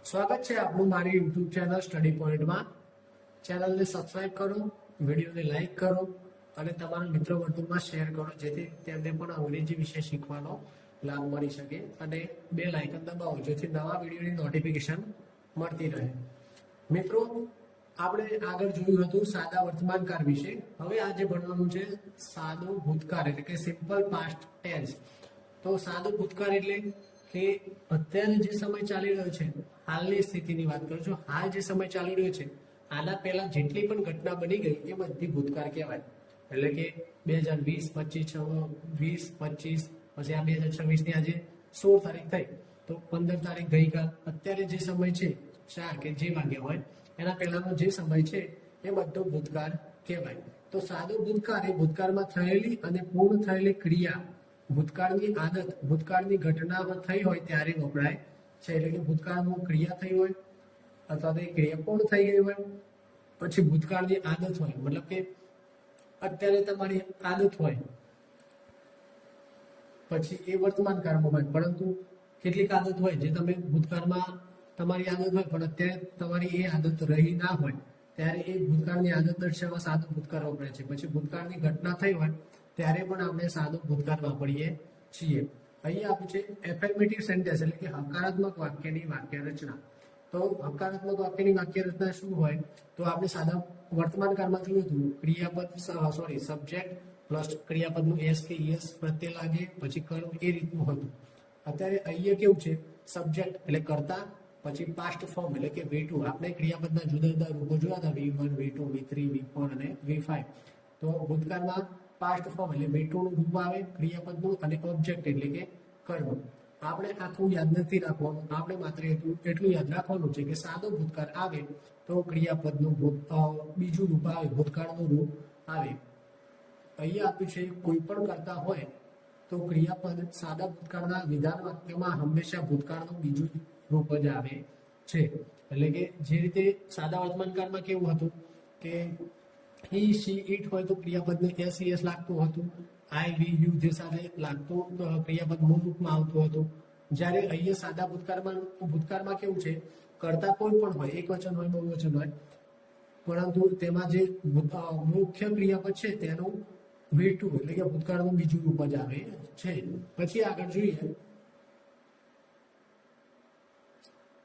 સ્વાગત છે આપનું મારી યુટ્યુબ ચેનલ સ્ટડી પોઈન્ટમાં. ચેનલને સબસ્ક્રાઇબ કરો, વિડીયોને લાઈક કરો અને તમારા મિત્રો વર્તુળમાં શેર કરો, જેથી તેમને પણ અંગ્રેજી વિશે શીખવાનો લાભ મળી શકે. અને બેલ આઇકન દબાવો જેથી નવા વિડીયોની નોટિફિકેશન મળતી રહે. મિત્રો, આપણે આગળ જોયું હતું સાદા વર્તમાનકાળ વિશે. હવે આજે ભણવાનું છે સાદું ભૂતકાળ એટલે કે સિમ્પલ પાસ્ટ ટેન્સ. તો સાદું ભૂતકાળ એટલે કે અત્યારે જે સમય ચાલી રહ્યો છે, હાલની સ્થિતિની વાત કરું છું. હાલ જે સમય ચાલી રહ્યો છે, આના પહેલા જેટલી પણ ઘટના બની ગઈ એ બધી ભૂતકાળ કહેવાય. એટલે કે 2020, 25, 20, 25, પછી આ 2026 ની આજે 16 તારીખ થઈ, તો 15 તારીખ ગઈકાલ. અત્યારે જે સમય છે 4 કે જે વાગ્યા હોય એના પહેલાનો જે સમય છે એ બધો ભૂતકાળ કહેવાય. તો સાદો ભૂતકાળ એ ભૂતકાળમાં થયેલી અને પૂર્ણ થયેલી ક્રિયા, ભૂતકાળની આદત, ભૂતકાળની ઘટના થઈ હોય ત્યારે વપરાય છે. એટલે કે ભૂતકાળમાં ક્રિયા થઈ હોય અથવા તો એ ક્રિયા પૂર્ણ થઈ ગઈ હોય, પછી ભૂતકાળની આદત હોય, મતલબ કે અત્યારે તમારી આદત હોય, પછી એ વર્તમાન કાળમાં હોય. પરંતુ કેટલીક આદત હોય જે તમે ભૂતકાળમાં તમારી આદત હોય પણ અત્યારે તમારી એ આદત રહી ના હોય, ત્યારે એ ભૂતકાળની આદત દર્શાવવા સાદો ભૂતકાળ વપરાય છે. પછી ભૂતકાળની ઘટના થઈ હોય ત્યારે પણ આપણે સાદો ભૂતકાળ વાપરીએ છીએ. અહીંયા આપ્યું છે એફર્મેટિવ સેન્ટેન્સ એટલે કે હકારાત્મક વાક્યની વાક્ય રચના. તો હકારાત્મક વાક્યની વાક્ય રચના શું હોય? તો આપણે સાદા વર્તમાન કાળમાં જોયું હતું, ક્રિયાપદ સબ્જેક્ટ પ્લસ ક્રિયાપદનું એસ કે યસ પ્રત્યે લાગે, પછી કર્મ, એ રીતનું હતું. અત્યારે અહીંયા કેવું છે, સબ્જેક્ટ એટલે કર્તા, પછી પાસ્ટ ફોર્મ એટલે કે V2. આપણે ક્રિયાપદના જુદા જુદા રૂપો જોયા હતા, V1, V2, V3, V4 અને V5. તો ભૂતકાળમાં પાસ્ટ ફોર્મ એટલે V2 નું રૂપ આવે ક્રિયાપદનું, અને ઓબ્જેક્ટ એટલે કે કર્મ. આપણે આખું યાદ નથી રાખવાનું, આપણે માત્ર એટલું યાદ રાખવાનું છે કે સાદો ભૂતકાળ આવે તો ક્રિયાપદનું બીજું રૂપ આવે, ભૂતકાળનું રૂપ આવે. અહીંયા આપ્યું છે કોઈ પણ કરતા હોય તો ક્રિયાપદ સાદા ભૂતકાળના વિધાન વાક્યમાં હંમેશા ભૂતકાળનું બીજું રૂપ જ આવે છે. એટલે કે જે રીતે સાદા વર્તમાન કાળમાં કેવું હતું કે હી, શી, ઇટ હોય તો ક્રિયાપદને એસ એસ લાગતું હતું, આઈ, વી, યુ જે સાથે લાગતું ક્રિયાપદ મૂળ રૂપમાં આવતું હતું. જ્યારે અહીંયા સાદા ભૂતકાળમાં કેવું છે, કરતા કોઈ પણ હોય, એક વચન હોય, બહુવચન હોય, પરંતુ તેમાં જે મુખ્ય ક્રિયાપદ છે તેનું V2 એટલે કે ભૂતકાળનું બીજું રૂપ જ આવે છે. પછી આગળ જોઈએ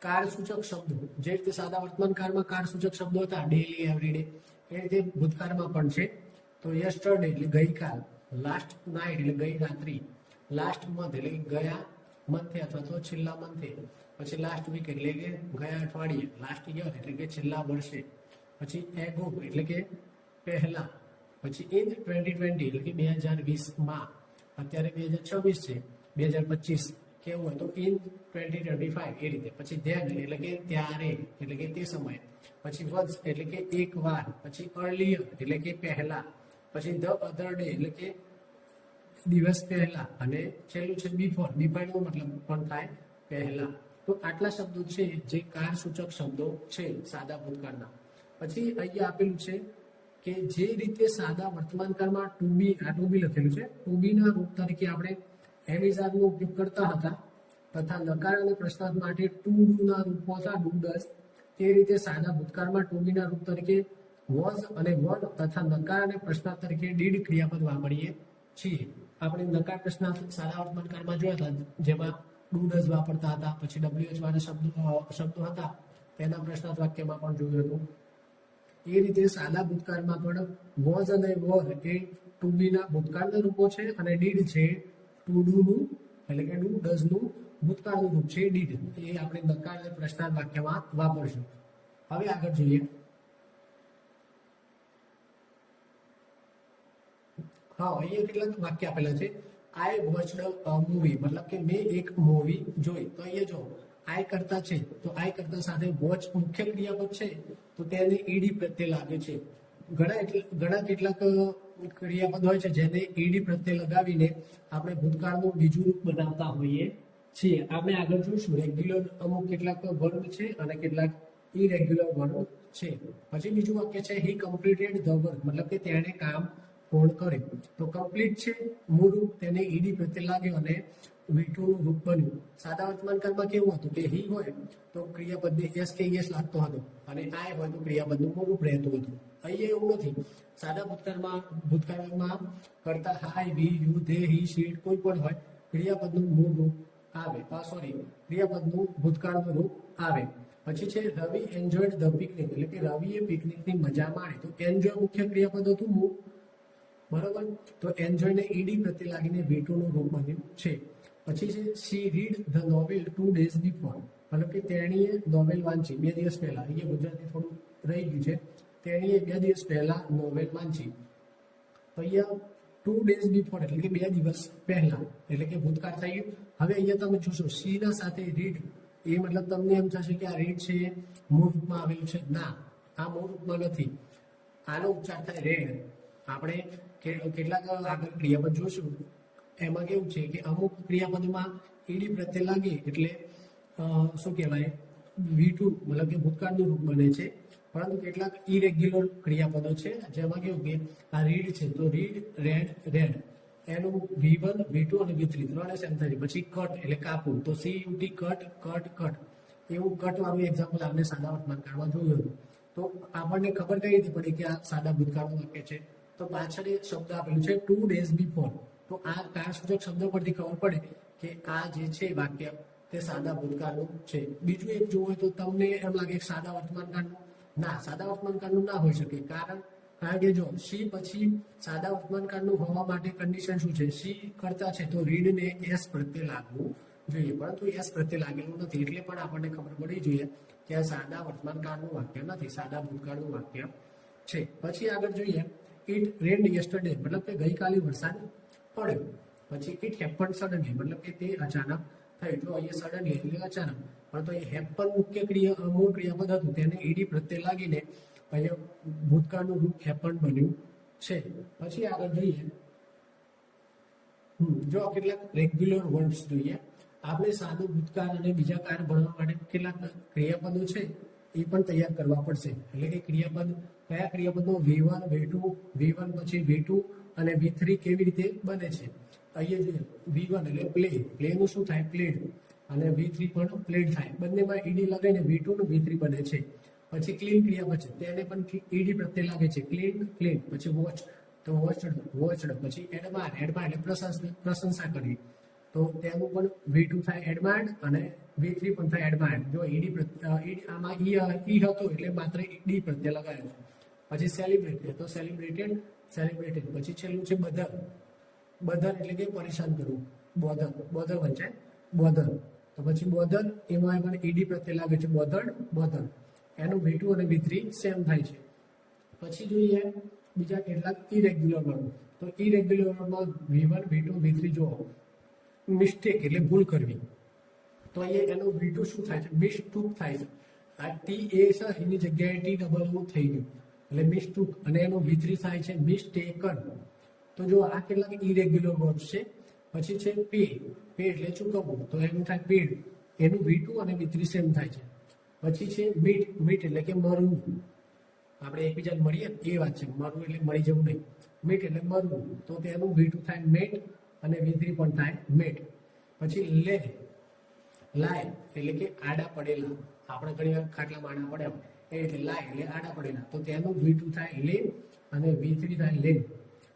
કાળસૂચક શબ્દો. જે રીતે સાદા વર્તમાન કાળમાં કાળસૂચક શબ્દો હતા, ડેલી, એવરીડે, એ રીતે ભૂતકાળમાં પણ છે. તો યસ્ટરડે એટલે ગઈકાલ, લાસ્ટ નાઇટ એટલે ગઈ રાત્રિ, લાસ્ટ મંથ એટલે ગયા મંથે અથવા તો છેલ્લા મંથે, પછી લાસ્ટ વીક એટલે કે ગયા અઠવાડિયે, લાસ્ટ યર એટલે કે છેલ્લા વર્ષે, પછી એગો એટલે કે પહેલા, પછી ઇન 2020 એટલે કે 2020માં, અત્યારે 2026 છે, 2025 કેવું હોય તો ઇન 2025 એ રીતે. પછી ધેન એટલે કે ત્યારે એટલે કે તે સમયે, પછી વન્સ એટલે કે એક વાર, પછી અર્લિયર એટલે કે પહેલા, પછી ધ અધર ડે એટલે કે દિવસ પહેલા, અને છેલ્લું છે બિફોર. બિફોરનો મતલબ પણ થાય પહેલા. તો આટલા શબ્દો છે જે કાળસૂચક શબ્દો છે સાદા ભૂતકાળના. પછી અહીંયા આપેલું છે કે જે રીતે સાદા વર્તમાન કાળમાં ટુ બી લખેલું છે, ટુ બી ના રૂપ તરીકે આપણે નો ઉપયોગ કરતા હતા, તથા નકાર અને પ્રશ્નાર્થ માટે ટુ ડુ ના રૂપો હતા, ડુ, ડઝ. તે રીતે સાદા ભૂતકાળમાં ટુ બી ના રૂપ તરીકે વોઝ અને વડ તથા નકાર અને પ્રશ્નાર્થ તરીકે ડીડ ક્રિયાપદ વાપરીએ છીએ. આપણે નકાર પ્રશ્નાર્થ સાદા વર્તમાન કાળમાં જોયા હતા, જેમાં ડુ, ડઝ વાપરતા હતા. પછી WH વાળા શબ્દો હતા તેના પ્રશ્નાર્થ વાક્યમાં પણ જોયું હતું. એ રીતે સાદા ભૂતકાળમાં પણ વોઝ અને વર એ ટુ બી ના ભૂતકાળના રૂપો છે, અને ડીડ છે ટુ ડુ નું એટલે કે ડુ, ડઝ નું ભૂતકાળનું રૂપ છે ડીડ. એ આપણે નકાર અને પ્રશ્નાર્થ વાક્યમાં વાપરશું. હવે આગળ જોઈએ. હા, અહીંયા કેટલાક વાક્ય આપેલા છે. આઈ વોચડ અ મૂવી, મતલબ કે મેં એક મૂવી જોઈ. તો અહીંયા જો આઈ કરતા છે તો આઈ કરતા સાથે વોચ મુખ્ય ક્રિયાપદ છે તો તેને ઈડી પ્રત્યે લાગે છે. ઘણા કેટલાક ક્રિયાપદ હોય છે જેને ઈડી પ્રત્યે લગાવીને આપણે ભૂતકાળનું બીજું રૂપ બનાવતા હોઈએ છીએ. આપણે આગળ જોઈશું રેગ્યુલર અમુક કેટલાક વર્બ છે અને કેટલાક ઇરેગ્યુલર વર્બ છે. પછી બીજું વાક્ય છે હી કમ્પ્લીટેડ ધ વર્ક, મતલબ કે તેણે કામ પૂર્ણ કર્યું. તો કમ્પ્લીટ છે મૂળ રૂપ, તેને ઈડી પ્રત્યે લાગ્યો, અને V2 નું રૂપ બન્યું. સાદા વર્તમાનકાળમાં કેવું હતું કે હી હોય તો ક્રિયાપદને એસ કે એસ લાગતો હતો અને આય હોય તો ક્રિયાપદનું મૂળ રૂપ રહેતું હતું. અહીંયા એવું નથી. સાદા ભૂતકાળમાં કરતા હાય, વી, યુ, ધે, હી, શી કોઈ પણ હોય ક્રિયાપદનું મૂળ રૂપ આવે. ક્રિયાપદનું ભૂતકાળનું રૂપ આવે. પછી છે રવિ એન્જોયડ ધ પિકનિક, એટલે કે રવિએ પિકનિકની મજા માણી. તો એન્જોય મુખ્ય ક્રિયાપદ હતું મૂળ, બરોબર. તો એન્જોય ને ઈડી પ્રત્યે લાગીને V2 નું રૂપ બન્યું છે. પછી છે C read the novel 2 days before, મતલબ કે તેણીએ નોવેલ વાંચી 2 દિવસ પહેલા. અહીંયા ગુજરાતી થોડું રહી ગયું છે. તેણીએ 2 દિવસ પહેલા નોવેલ વાંચી. તો અહીંયા 2 days before એટલે કે 2 દિવસ પહેલા, એટલે કે ભૂતકાળ થઈ ગયું. હવે અહીંયા તમે જોશો સી ના સાથે રીડ, એ મતલબ તમને એમ થશે કે આ રીડ છે મૂળ રૂપમાં આવેલું છે. ના, આ મૂળ રૂપમાં નથી. આનો ઉચ્ચાર થાય રેડ. આપણે કેટલાક આગળ ક્રિયાપદ જોશું, એમાં કેવું છે કે અમુક ક્રિયાપદમાં ઈડી પ્રત્યે લાગે એટલે શું કહેવાય V2 મતલબ કે ભૂતકાળનું રૂપ બને છે. પરંતુ કેટલાક ઇરેગ્યુલર ક્રિયાપદો છે જેમાં કેવું કે આ રીડ છે તો રીડ, રેડ, રેડ એનું V1, V2 અને V3 ત્રણે સેમ થાય છે. પછી કટ એટલે કાપવું, તો CUT કટ, કટ, કટ. એવું કટ વાળું એક્ઝામ્પલ આપણે સાદા વર્તમાનકાળમાં જોયું હતું. તો આપણને ખબર કઈ રીતે પડી કે આ સાદા ભૂતકાળનું વાક્ય છે? તો પાછળ એક શબ્દ આપેલું છે 2 days before. તો આ કાળસૂચક શબ્દ પરથી ખબર પડે કે આ જે છે વાક્ય તે સાદા ભૂતકાળનું છે. બીજું એક જોવું તો તમને એમ લાગે કે સાદા વર્તમાનકાળનું, ના, સાદા વર્તમાનકાળનું ના હોઈ શકે. કારણ કે જો સી પછી સાદા વર્તમાનકાળનું હોવા માટે કન્ડિશન શું છે? સી કરતા છે તો રીડને એસ પ્રત્યે લાગવું જોઈએ, પરંતુ એસ પ્રત્યે લાગેલું નથી. એટલે પણ આપણને ખબર પડી જોઈએ કે આ સાદા વર્તમાનકાળનું વાક્ય નથી, સાદા ભૂતકાળનું વાક્ય છે. પછી આગળ જોઈએ ઇટ રેન્ડ યસ્ટરડે, મતલબ કે ગઈકાલે વરસાદ પડ્યો. પછી ઇટ હેપન સડનલી, મતલબ કે તે અચાનક થયું. તો અહીંયા સડનલી એટલે અચાનક, પરંતુ એ હેપન મુખ્ય મૂળ ક્રિયાપદ હતું, તેને ઈડી પ્રત્યે લાગીને અહીંયા ભૂતકાળનું રૂપ હેપન બન્યું છે. પછી આગળ જોઈએ જો કેટલાક રેગ્યુલર વર્ડ્સ જોઈએ. આપણે સાદું ભૂતકાળ અને બીજા કાર્ય ભણવા માટે કેટલાક ક્રિયાપદો છે એ પણ તૈયાર કરવા પડશે. એટલે કે ક્રિયાપદ કયા ક્રિયાપદો V1, V2, V1 પછી V2 અને V3 કેવી રીતે બને છે? અહીંયા જોઈએ V1 એટલે પ્લે, પ્લેનું શું થાય? પ્લેડ. અને V3 પણ પ્લેડ થાય. બંનેમાં ઈડી લગાવીને V2 નું V3 બને છે. પછી ક્લીન ક્રિયાપદ છે તેને પણ ઈડી પ્રત્યે લાગે છે, ક્લીન, ક્લીન. પછી વોચ, તો વોચડ, વોચડ. પછી એડમાયર, એડમાયર એટલે પ્રશંસા કરવી. તો તેનું પણ V2 થાય એડમાયર્ડ અને V3 પણ થાય એડમાયર્ડ. જો આમાં ઈ હતો એટલે માત્ર ઈડી પ્રત્યે લગાવ્યો છે. પછી સેલિબ્રેટ, તો સેલિબ્રેટેડ, સેલિબ્રેટેડ. પછી છેલ્લું છે બધર, બધર એટલે કે પરેશાન કરવું, બોધર, બોધર વચ્ચે બોધર. તો પછી બોધર એમાં પણ ઈડી પ્રત્યે લાગે છે, બોધર્ડ, બોધર. એનું V2 અને V3 સેમ થાય છે. પછી જોઈએ બીજા કેટલાક ઇરેગ્યુલર વર્ડ. તો ઇરેગ્યુલર વર્ડમાં V1, V2, V3 જો મિસ્ટેક એટલે ભૂલ કરવી, તો અહીંયા એનું V2 શું થાય છે? મિસ્ટુક થાય છે. આ ટી એ છે એની જગ્યાએ ટી ડબલ ઓ થઈ ગયું એટલે મિસ્ટુક, અને એનું V3 થાય છે મિસ્ટેકન. તો જો આ કેટલાક ઇરેગ્યુલર વર્ડ્સ છે. પછી છે પે, પે એટલે ચૂકવવું, તો એનું થાય પેડ. એનું V2 અને V3 સેમ થાય છે. પછી છે મીટ, મીટ એટલે કે મરવું. આપણે એકબીજાને મળીએ એ વાત છે, મરવું એટલે મળી જવું નહીં. મીટ એટલે મરવું, તો તેનું V2 થાય મેટ અને V3 પણ થાય મેટ. પછી લે, લાય એટલે કે આડા પડેલા. આપણે ઘણી વાર ખાટલામાં આડા પડ્યા એ એટલે લાય એટલે આડા પડેલા, તો તેનું V2 થાય લે અને V3 થાય લેન.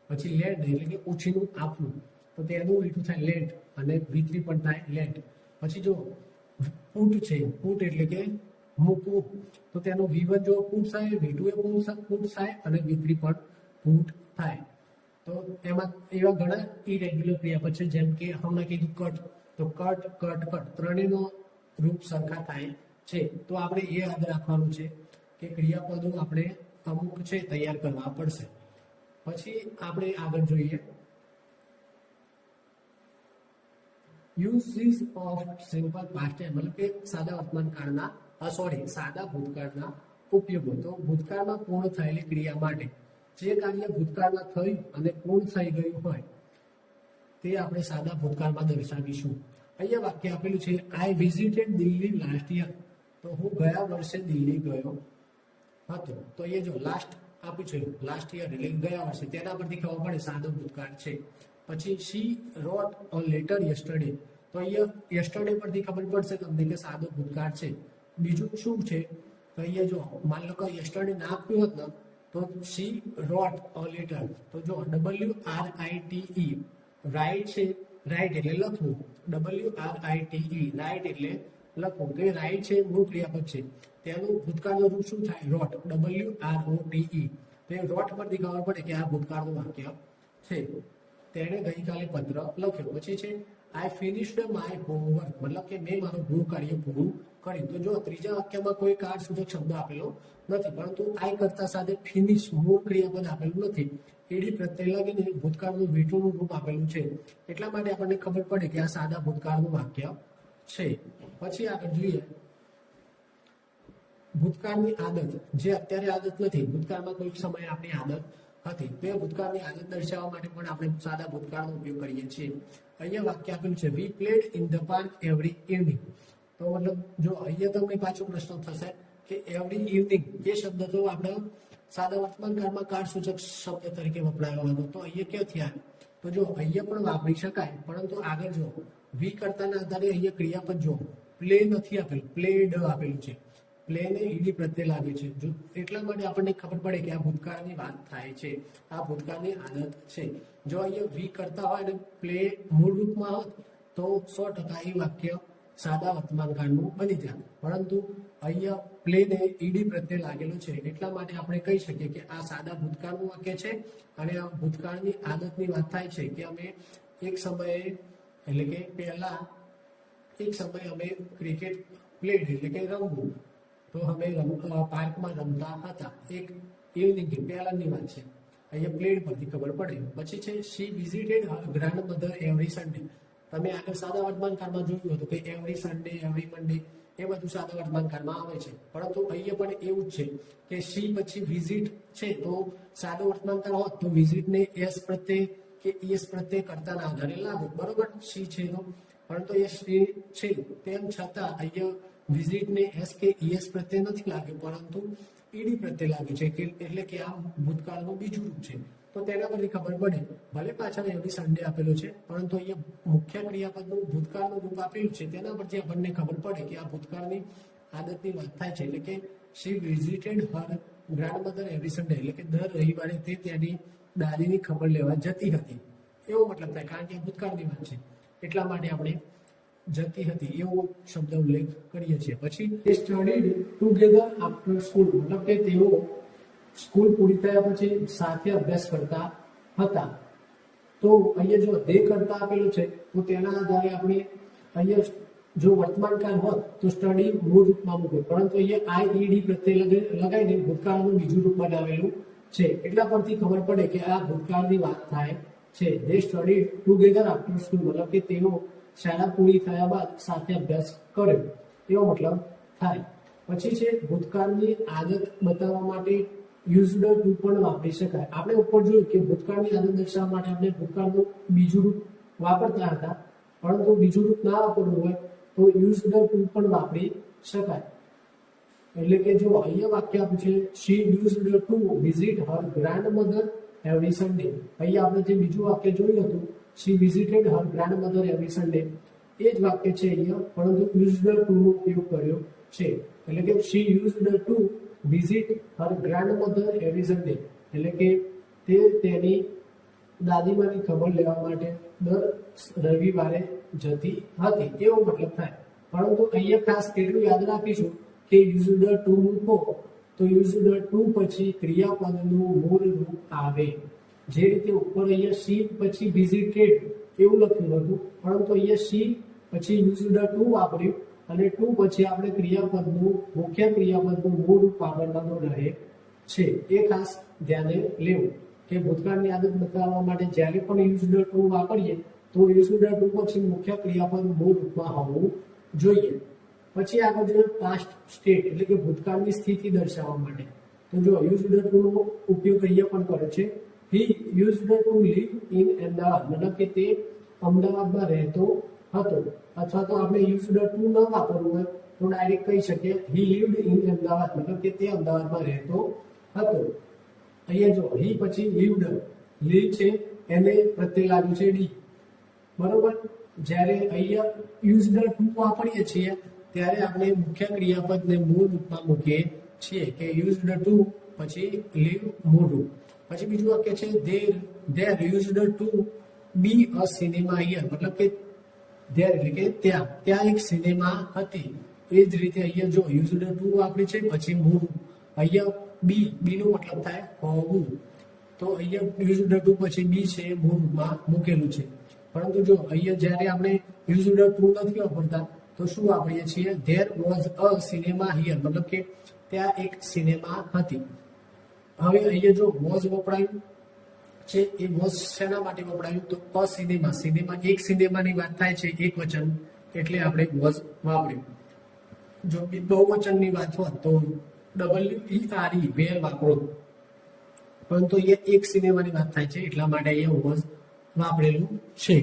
પછી લેન્ડ એટલે કે ઉછીનું આપવું, તો તેનું V2 થાય લેન્ટ અને V3 પણ થાય લેન્ટ. પછી જો પુટ છે, પુટ એટલે કે મૂકવું, તો તેનું V1 જો પુટ થાય, V2 એ પુટ થાય અને V3 પણ પુટ થાય. તો એમાં એવા ઘણા ઇરેગ્યુલર ક્રિયાપદ છે, જેમ કે હમણાં કીધું કટ, તો કટ, કટ, કટ ત્રણેયનો રૂપ સરખા થાય છે. તો આપણે એ યાદ રાખવાનું છે કે ક્રિયાપદો આપણે અમુક છે તૈયાર કરવા પડશે. પછી આપણે આગળ જોઈએ uses of simple past tense, મતલબ કે સાદા વર્તમાન કાળના સાદા ભૂતકાળના ઉપયોગો. તો ભૂતકાળમાં પૂર્ણ થયેલી ક્રિયા માટે જે કાર્ય ભૂતકાળમાં થયું અને પૂર્ણ થઈ ગયું હોય તે આપણે સાદા ભૂતકાળમાં દર્શાવીશું. અહીંયા વાક્ય આપેલું છે I visited Delhi last year, તો હું ગયા વર્ષે દિલ્હી ગયો હતો. તો એ જો લાસ્ટ આપ્યું છે, લાસ્ટ યર એટલે ગયા વર્ષે, તેના પરથી ખબર પડે સાદો ભૂતકાળ છે. પછી શી રોટ અ લેટર યસ્ટરડે, તો અહીંયા યસ્ટરડે પરથી ખબર પડશે તમને કે સાદો ભૂતકાળ છે. બીજું શું છે તો અહીંયા જો માન લો કે યસ્ટરડે ના આપ્યું હોત ને તો શી રોટ અ લેટર, તો જો WRITE રાઇટ છે, રાઇટ એટલે લખવું, WRITE રાઇટ એટલે લખવું, તો એ રાઇટ છે મૂળ ક્રિયાપદ છે, તેનું ભૂતકાળનું રૂપ શું થાય રોટ, WROTE. તો એ રોટ પરથી ખબર પડે કે આ ભૂતકાળનું વાક્ય છે. તેણે ગઈકાલે પત્ર લખ્યો. પછી છે આઈ ફિનિશ્ડ માય હોમવર્ક, મતલબ કે મેં મારું ગૃહ કાર્ય પૂરું કર્યું. તો જો ત્રીજા વાક્યમાં કોઈ કાર સૂચક શબ્દ આપેલો નથી, પરંતુ આઈ કરતા સાથે ફિનિશ મૂળ ક્રિયાપદ આપેલું નથી. ઈડી પ્રત્યય લાગીને ભૂતકાળનું વીટુનું રૂપ આપેલું છે. એટલા માટે આપણને ખબર પડે કે આ સાદા ભૂતકાળનું વાક્ય છે. પછી આગળ જોઈએ ભૂતકાળની આદત, જે અત્યારે આદત નથી, ભૂતકાળમાં કોઈક સમયે આપણી આદત હતી, તો એ ભૂતકાળની આદત દર્શાવવા માટે પણ આપણે સાદા ભૂતકાળનો ઉપયોગ કરીએ છીએ. અહીંયા વાક્ય આપેલું છે we played in the park every evening. તો મતલબ જો અહીંયા તમને પાછો પ્રશ્ન થશે કે એવરી ઇવનિંગ એ શબ્દ તો આપણે સાદા વર્તમાન કાળમાં કાર સૂચક શબ્દ તરીકે વપરાયો હતો, તો અહીંયા ક્યાંથી આવ્યો? તો જો અહીંયા પણ વાપરી શકાય, પરંતુ આગળ જો વી કરતાના આધારે અહીંયા ક્રિયાપદ જો પ્લે નથી આપેલું, પ્લેડ આપેલું છે, પ્લેને ઈડી પ્રત્યે લાગે છે. જો એટલા માટે આપણને ખબર પડે કે આ ભૂતકાળની વાત થાય છે, આ ભૂતકાળની આદત છે. જો અહીંયા વી કરતા હોય અને પ્લે મૂળ રૂપમાં હોત તો 100% એ વાક્ય સાદા વર્તમાન કાળનું બની જાય, પરંતુ અહીંયા પ્લેને ઈડી પ્રત્યે લાગેલું છે, એટલા માટે આપણે કહી શકીએ કે આ સાદા ભૂતકાળનું વાક્ય છે. અને આ ભૂતકાળની આદતની વાત થાય છે કે અમે એક સમયે એટલે કે પહેલા એક સમયે અમે ક્રિકેટ પ્લેડ એટલે કે રમવું, તો અમે પાર્કમાં રમતા હતા. એક ઇવનિંગ પહેલાની વાત છે, અહીંયા પ્લેડ પરથી ખબર પડે. પછી છે she visited grandmother every Sunday. તમે આગળ સાદા વર્તમાન કાળમાં જોયું હતું કે એવરી સન્ડે, એવરી મંડે એ બધું સાદા વર્તમાન કાળમાં આવે છે, પરંતુ અહીંયા પણ એવું જ છે કે શી પછી વિઝિટ છે, તો સાદો વર્તમાન કાળ હોત તો વિઝિટને એસ પ્રત્યે કે ઈએસ પ્રત્યે કરતાના આધારે લાગે, બરોબર, શી છે તો, પરંતુ એ શી છે તેમ છતાં અહીંયા વિઝિટને એસ કે ઈએસ પ્રત્યે નથી લાગ્યું, પરંતુ ઈડી પ્રત્યે લાગે છે, એટલે કે આ ભૂતકાળનું બીજું રૂપ છે. તો તેના પરથી ખબર પડે ભલે પાછળ એવરી સન્ડે આપેલું છે, પરંતુ અહીંયા મુખ્ય ક્રિયાપદનું ભૂતકાળનું રૂપ આપેલું છે, તેના પરથી આપણને ખબર પડે કે આ ભૂતકાળની આદતની વાત થાય છે. એટલે કે શી વિઝિટેડ હર ગ્રાન્ડમધર એવરી સન્ડે, એટલે કે દર રવિવારે તે તેની દાદીની ખબર લેવા જતી હતી, એવો મતલબ થાય, કારણ કે ભૂતકાળની વાત છે, એટલા માટે આપણે જતી હતી એવો શબ્દ ઉલ્લેખ કરીએ છીએ. પછી સ્ટડીડ ટુગેધર આફ્ટર સ્કૂલ, મતલબ કે તેઓ સ્કૂલ પૂરી થયા પછી સાથે અભ્યાસ કરતા હતા. તો અહીંયા જો તે કરતા આપેલું છે, તો તેના આધારે આપણે અહીંયા જો વર્તમાન કાળ હોત તો સ્ટડી મૂળ રૂપમાં મૂકે, પરંતુ અહીંયા આઈઈડી પ્રત્યે લગાવીને ભૂતકાળનું બીજું રૂપ બનાવેલું છે. એટલા પરથી ખબર પડે કે આ ભૂતકાળની વાત થાય છે. દે સ્ટડીડ ટુગેધર આફ્ટર સ્કૂલ, મતલબ કે તેઓ શાળા પૂરી થયા બાદ સાથે અભ્યાસ કર્યો, એવો મતલબ થાય. પછી છે ભૂતકાળની આદત બતાવવા માટે યુઝડ ટુ પણ વાપરી શકાય. આપણે ઉપર જોયું કે ભૂતકાળની આદત દર્શાવવા માટે આપણે ભૂતકાળનું બીજું રૂપ વાપરતા હતા, પરંતુ બીજું રૂપ ના વાપરવું હોય તો યુઝડ ટુ પણ વાપરી શકાય. એટલે કે જો અહીંયા વાક્ય આપ્યું છે she used to visit her grandmother every Sunday. અહીંયા આપણે જે બીજું વાક્ય જોયું હતું she visited her grandmother every Sunday, એ જ વાક્ય છે અહીંયા, પરંતુ યુઝડ ટુ નો ઉપયોગ કર્યો છે. એટલે કે she used to visit her grandmother every Sunday, એટલે કે તે તેની દાદીમાની ખબર લેવા માટે દર રવિવારે જતી હતી, એવો મતલબ થાય. પરંતુ અહીંયા ખાસ એટલું યાદ રાખીશું કે યુઝડ ટુ મૂકો તો યુઝડ ટુ પછી ક્રિયાપદનું મૂળ રૂપ આવે. જે રીતે ઉપર અહીંયા સી પછી વિઝિટેડ એવું લખ્યું હતું, પરંતુ અહીંયા સી પછી યુઝડ ટુ વાપર્યું અને ટુ પછી આપણે ક્રિયાપદનું મુખ્ય ક્રિયાપદનું મૂળ રૂપ વાપરવાનું રહે છે. એ ખાસ ધ્યાને લેવું કે ભૂતકાળની આદત બતાવવા માટે જ્યારે પણ યુઝડ ટુ વાપરીએ તો યુઝડ ટુ પછી મુખ્ય ક્રિયાપદ મૂળ રૂપમાં હોવું જોઈએ. પછી આગળ જોઈએ પાસ્ટ સ્ટેટ, એટલે કે ભૂતકાળની સ્થિતિ દર્શાવવા માટે. તો જો યુઝડ ટુ નો ઉપયોગ અહીંયા પણ કરે છે. He used to live in Ahmedabad, મતલબ કે તે અમદાવાદમાં રહેતો હતો. અથવા તો આપણે યુઝડ ટુ ન વાપરવું હોય તો ડાયરેક્ટ કહી શકીએ હી લીવ્ડ ઇન અમદાવાદ, મતલબ કે તે અમદાવાદમાં રહેતો હતો. અહીંયા જો હી પછી લીવ્ડ, લીવ છે એને પ્રત્યે લાગ્યું છે ડી, બરોબર. જ્યારે અહીંયા યુઝડ ટુ વાપરીએ છીએ ત્યારે આપણે મુખ્ય ક્રિયાપદને મૂળ રૂપમાં મૂકીએ છીએ કે યુઝડ ટુ પછી લીવ મૂળ રૂપ. પછી બીજું વાક્ય છે there used to be a cinema here, મતલબ કે ધેર એટલે કે ત્યાં એક સિનેમા હતી. એ જ રીતે અહીંયા જો યુઝડ ટુ વાપરી છે પછી મૂળ રૂપ. અહીંયા બી નો મતલબ થાય હોવું, તો અહીંયા યુઝડ ટુ પછી બી છે એ મૂળ રૂપમાં મૂકેલું છે. પરંતુ જો અહીંયા જ્યારે આપણે યુઝડ ટુ નથી વાપરતા તો શું વાપરીએ છીએ? There was a cinema here, મતલબ કે ત્યાં એક સિનેમા હતી. હવે અહીંયા જો વોઝ વપરાયું છે, એ વોઝ શેના માટે વપરાયું? તો અ સિનેમા એક સિનેમાની વાત થાય છે એક વચન, એટલે આપણે વોઝ વાપર્યું. જો બહુવચનની વાત હોત તો WERE વેર વાપરો, પરંતુ અહીંયા એક સિનેમાની વાત થાય છે એટલા માટે અહીંયા વોઝ વાપરેલું છે.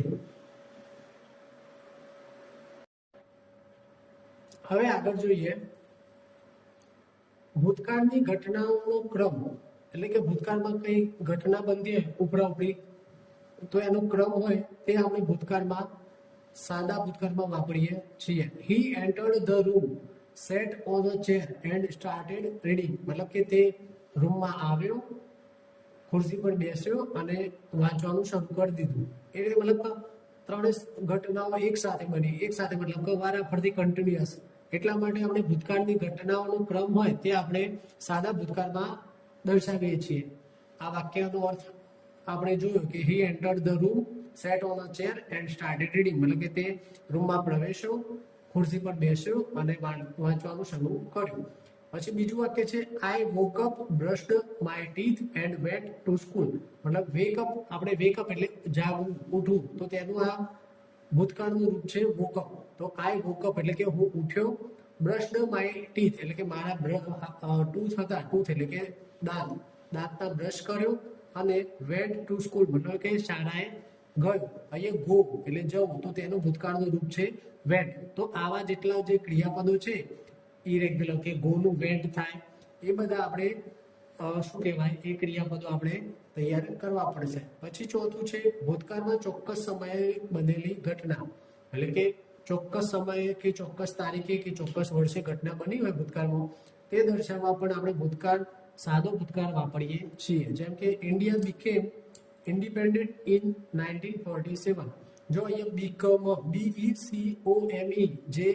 હવે આગળ જોઈએ ભૂતકાળની ઘટનાઓનો ક્રમ, એટલે કે ભૂતકાળમાં કઈ ઘટના બનતી હોય ઉપરા-ઉપરી, તો એનો ક્રમ હોય તે આપણે ભૂતકાળમાં સાદા ભૂતકાળમાં વાપરીએ છીએ. He entered the room, sat on a chair and started reading, મતલબ કે તે રૂમમાં આવ્યો, ખુરશી પર બેસ્યો અને વાંચવાનું શરૂ કરી દીધું. એટલે મતલબ ત્રણેય ઘટનાઓ એક સાથે બની, એક સાથે મતલબ કે વારાફરતી કન્ટિન્યુઅસ. એટલા માટે આપણે ભૂતકાળની ઘટનાઓનો ક્રમ હોય તે આપણે સાદા ભૂતકાળમાં દર્શાવીએ છીએ. આ વાક્યનો અર્થ આપણે જોયો કે he entered the room, sat on a chair and started reading, મતલબ કે તે રૂમમાં પ્રવેશ્યો, ખુરશી પર બેસ્યો અને વાંચવાનું શરૂ કર્યું. પછી બીજું વાક્ય છે I woke up, brushed my teeth and went to school, મતલબ વેકઅપ, આપણે વેકઅપ એટલે જાગવું, ઉઠવું, તો તેનું આ ભૂતકાળનું રૂપ છે વોકઅપ. તો આઈ વોકઅપ એટલે કે હું ઉઠ્યો, બ્રશ્ડ માય ટીથ એટલે કે મારા ટૂથ હતા, ટૂથ એટલે કે દાંતના બ્રશ કર્યો, અને વેન્ટ ટુ સ્કૂલ મતલબ કે શાળાએ ગયો. અહીંયા ગો એટલે જવું, તો તેનું ભૂતકાળનું રૂપ છે વેન્ટ. તો આવા જેટલા જે ક્રિયાપદો છે ઇરેગ્યુલર કે ગોનું વેન્ટ થાય, એ બધા આપણે શું કહેવાય એ ક્રિયાપદો આપણે તૈયાર કરવા પડશે. પછી ચોથું છે ભૂતકાળમાં ચોક્કસ સમયે બનેલી ઘટના, એટલે કે ચોક્કસ સમયે કે ચોક્કસ તારીખે કે ચોક્કસ વર્ષે ઘટના બની હોય ભૂતકાળમાં, તે દર્શાવવા પણ આપણે ભૂતકાળ સાદો ભૂતકાળ વાપરીએ છીએ. જેમ કે ઇન્ડિયા બીકેમ ઇન્ડિપેન્ડન્ટ ઇન 1947. જો અહીંયા બીકમ BECOME જે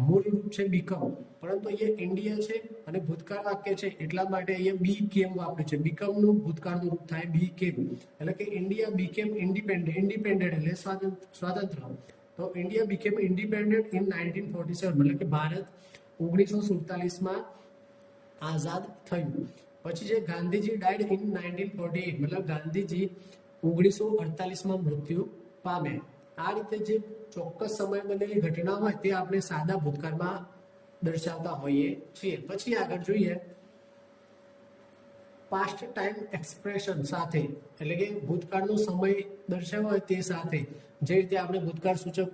મૂળ રૂપ છે બીકમ, પરંતુ અહીંયા ઇન્ડિયા છે અને ભૂતકાળ વાક્ય છે એટલા માટે અહીંયા બી કેમ વાપર્યું છે. બીકમનું ભૂતકાળનું રૂપ થાય બી કેમ, એટલે કે ઇન્ડિયા બીકેમ ઇન્ડિપેન્ડન્ટ એટલે સ્વાતંત્ર. તો ઇન્ડિયા બીકેમ ઇન્ડિપેન્ડન્ટ ઇન 1947, મતલબ કે ભારત 1947માં આઝાદ થયું. પછી છે ગાંધીજી ડાયડ ઇન 1948, મતલબ ગાંધીજી 1948માં મૃત્યુ પામ્યા. આ રીતે જે ચોક્કસ સમય બનેલી ઘટના હોય તે આપણે સાદા ભૂતકાળમાં દર્શાવતા હોઈએ છીએ. પછી આગળ જોઈએ પાસ્ટ ટાઈમ એક્સપ્રેશન સાથે, એટલે કે ભૂતકાળનો સમય દર્શાવ્યો હોય તે સાથે, જે રીતે આપણે ભૂતકાળ સૂચક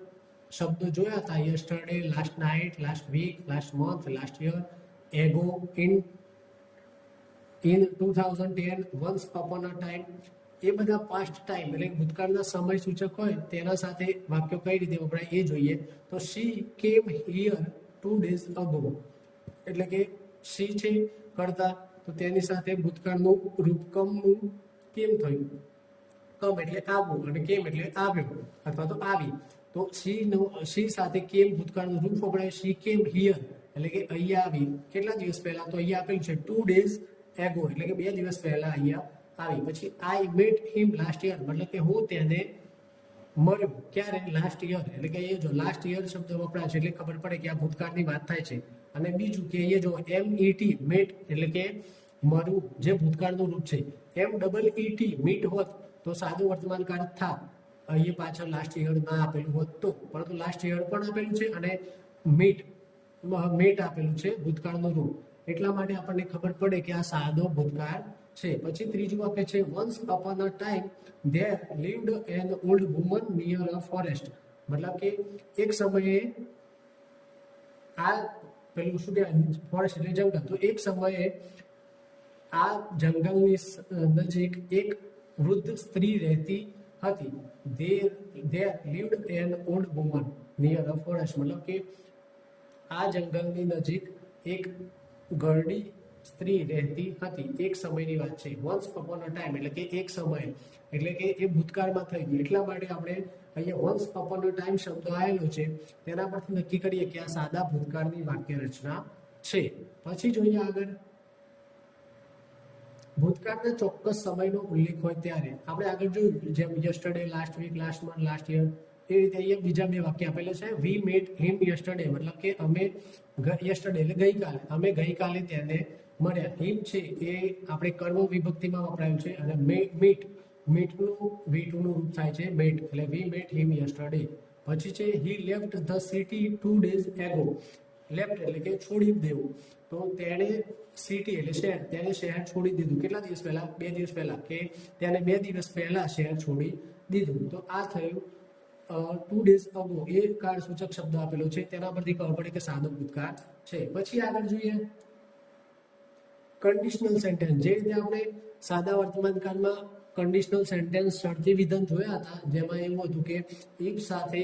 શબ્દો જોયા હતા yesterday, last night, last week, last month, last year, ago, in 2010, once upon a time, એ બધા પાસ્ટ ટાઈમ એટલે ભૂતકાળના સમય સૂચક હોય તેના સાથે વાક્યો કઈ રીતે વપરાય એ જોઈએ. તો શી કેમ હિયર 2 days ago, એટલે કે શી છે કરતા, તો તેની સાથે ભૂતકાળનું રૂપ કમનું કેમ થયું. કમ એટલે આવવું અને કેમ એટલે આવ્યો અથવા તો આવી. તો શી સાથે કેમ ભૂતકાળનું રૂપ વપરાય. શી કેમ હિયર એટલે કે અહીંયા આવી, કેટલા દિવસ પહેલા, તો અહીંયા આપેલું છે 2 days ago એટલે કે 2 દિવસ પહેલા અહીંયા આવી. પછી I met him last year, મતલબ કે હું તેને મળ્યો ક્યારે, લાસ્ટ યર, એટલે કે એ જો લાસ્ટ યર શબ્દ વપરાય છે એટલે ખબર પડે કે આ ભૂતકાળની વાત થાય છે. અને બીજું કે એ જો MET મેટ એટલે કે મળવું, જે ભૂતકાળનું રૂપ છે. MEET મીટ હોત તો સાદું વર્તમાન કાળ થાત. અહીંયા પાછળ લાસ્ટ યર ના આપેલું હોત તો, પરંતુ લાસ્ટ યર પણ આપેલું છે અને મેટ આપેલું છે ભૂતકાળનું રૂપ, એટલા માટે આપણને ખબર પડે કે આ સાદો ભૂતકાળ છે. પછી ત્રીજું વાક્ય છે once upon a time there lived an old woman near a forest, મતલબ કે એક સમયે આ પેલું શું કહેવાય ફોરેસ્ટ એટલે જંગલ, તો એક સમયે આ જંગલની નજીક એક વૃદ્ધ સ્ત્રી રહેતી હતી. There lived an old woman near a forest, મતલબ કે આ જંગલની નજીક એક ઘરડી સ્ત્રી રહેતી હતી. એક સમયની વાત છે. વન્સ અપોન અ ટાઈમ એટલે કે એક સમય, એટલે કે એ ભૂતકાળમાં થઈ ગયું. એટલા માટે આપણે અહીંયા વન્સ અપોન અ ટાઈમ શબ્દ આવેલો છે તેના પરથી નક્કી કરીએ કે આ સાદા ભૂતકાળની વાક્ય રચના છે. પછી જોઈએ આગળ, ભૂતકાળના ચોક્કસ સમયનો ઉલ્લેખ હોય ત્યારે આપણે આગળ જોયું જેમ yesterday, last week, last month, last year, એ રીતે અહીંયા બીજા બે વાક્ય આપેલા છે. વી મેટ હિમ યસ્ટરડે, મતલબ કે અમે યસ્ટરડે એટલે ગઈકાલે, અમે ગઈકાલે તેને મળ્યા. હિમ છે એ આપણે કર્મ વિભક્તિમાં વપરાયું છે અને મીટનું V2 નું રૂપ થાય છે મેટ, એટલે વી મેટ હિમ યસ્ટરડે. પછી છે હી left the city 2 days ago. Left એટલે કે છોડી દેવું, તો તેણે સિટી એટલે શહેર, તેણે શહેર છોડી દીધું. કેટલા દિવસ પહેલા? 2 દિવસ પહેલા, કે તેને 2 દિવસ પહેલા શહેર છોડી દીધું. તો આ થયું 2 days ago. એ કાળસૂચક શબ્દ આપેલો છે, તેના પરથી ખબર પડે કે સાદો ભૂતકાળ છે. પછી આગળ જોઈએ કન્ડિશનલ સેન્ટેન્સ. જે રીતે આપણે સાદા વર્તમાનકાળમાં કન્ડિશનલ સેન્ટેન્સ શરતી વિધાન જોયા હતા, જેમાં એવું હતું કે ઇફ સાથે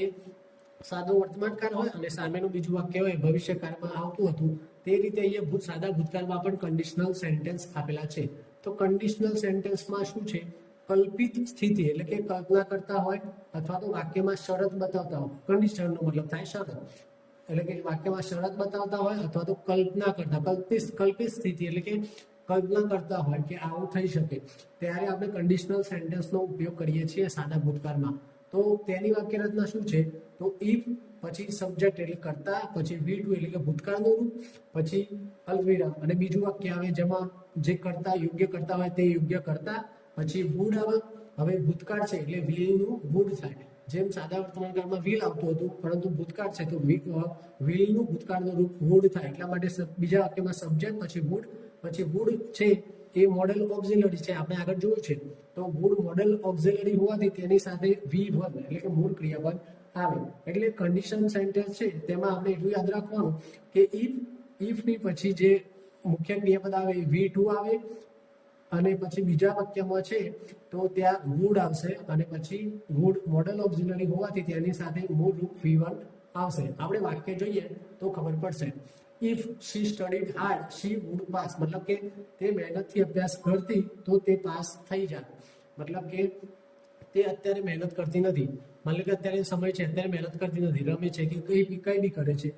સાદો વર્તમાનકાળ હોય અને સામેનું બીજું વાક્ય હોય ભવિષ્યકાળમાં આવતું હતું. તે રીતે અહીંયા સાદા ભૂતકાળમાં પણ કન્ડિશનલ સેન્ટેન્સ આપેલા છે. તો કન્ડિશનલ સેન્ટેન્સમાં શું છે? કલ્પિત સ્થિતિ એટલે કે કલ્પના કરતા હોય અથવા તો વાક્યમાં શરત બતાવતા હોય. કન્ડિશનનો મતલબ થાય શરત, એટલે કે વાક્યમાં શરત બતાવતા હોય અથવા તો કલ્પના કરતા, કલ્પિત સ્થિતિ એટલે કે કલ્પના કરતા હોય કે આવું થઈ શકે, ત્યારે આપણે કન્ડિશનલ સેન્ટેન્સનો ઉપયોગ કરીએ છીએ સાદા ભૂતકાળમાં. તો તેની વાક્ય રચના શું છે? તો ઇફ, પછી સબ્જેક્ટ એટલે કર્તા, પછી V2 એટલે કે ભૂતકાળનું રૂપ, પછી અલ્પવિરામ અને બીજું વાક્ય આવે જેમાં જે કર્તા યોગ્ય કરતા હોય તે યોગ્ય કરતા, પછી વુડ આવે. હવે ભૂતકાળ છે એટલે વિલનું વુડ થાય. જેમ સાદા વર્તમાનકાળમાં વિલ આવતું હતું, પરંતુ ભૂતકાળ છે તો વિલનું ભૂતકાળનું રૂપ વુડ થાય. એટલા માટે બીજા વાક્યમાં સબ્જેક્ટ, પછી વુડ, પછી વુડ છે એ મોડેલ ઓક્ઝિલરી છે, આપણે આગળ જોયું છે. તો વુડ મોડેલ ઓક્ઝિલરી હોવાથી તેની સાથે V1 એટલે કે મૂળ ક્રિયાપદ આવે. એટલે કન્ડિશન સેન્ટેન્સ છે તેમાં આપણે એટલું યાદ રાખવાનું કે ઇફ ની પછી જે મુખ્ય ક્રિયાપદ આવે એ V2 આવે, અને પછી બીજા વાક્યમાં છે તો ત્યાં વુડ આવશે, અને પછી વુડ મોડેલ ઓક્ઝિલરી હોવાથી તેની સાથે મૂળ રૂપ V1 આવશે. આપણે વાક્ય જોઈએ તો ખબર પડશે. If she studied hard she would pass, મતલબ કે તે મહેનતથી અભ્યાસ કરતી તો તે પાસ થઈ જાય. મતલબ કે તે અત્યારે મહેનત કરતી નથી, મતલબ કે અત્યારે સમય છે, અત્યારે મહેનત કરતી નથી, રમે છે કે કઈ બી કરે છે,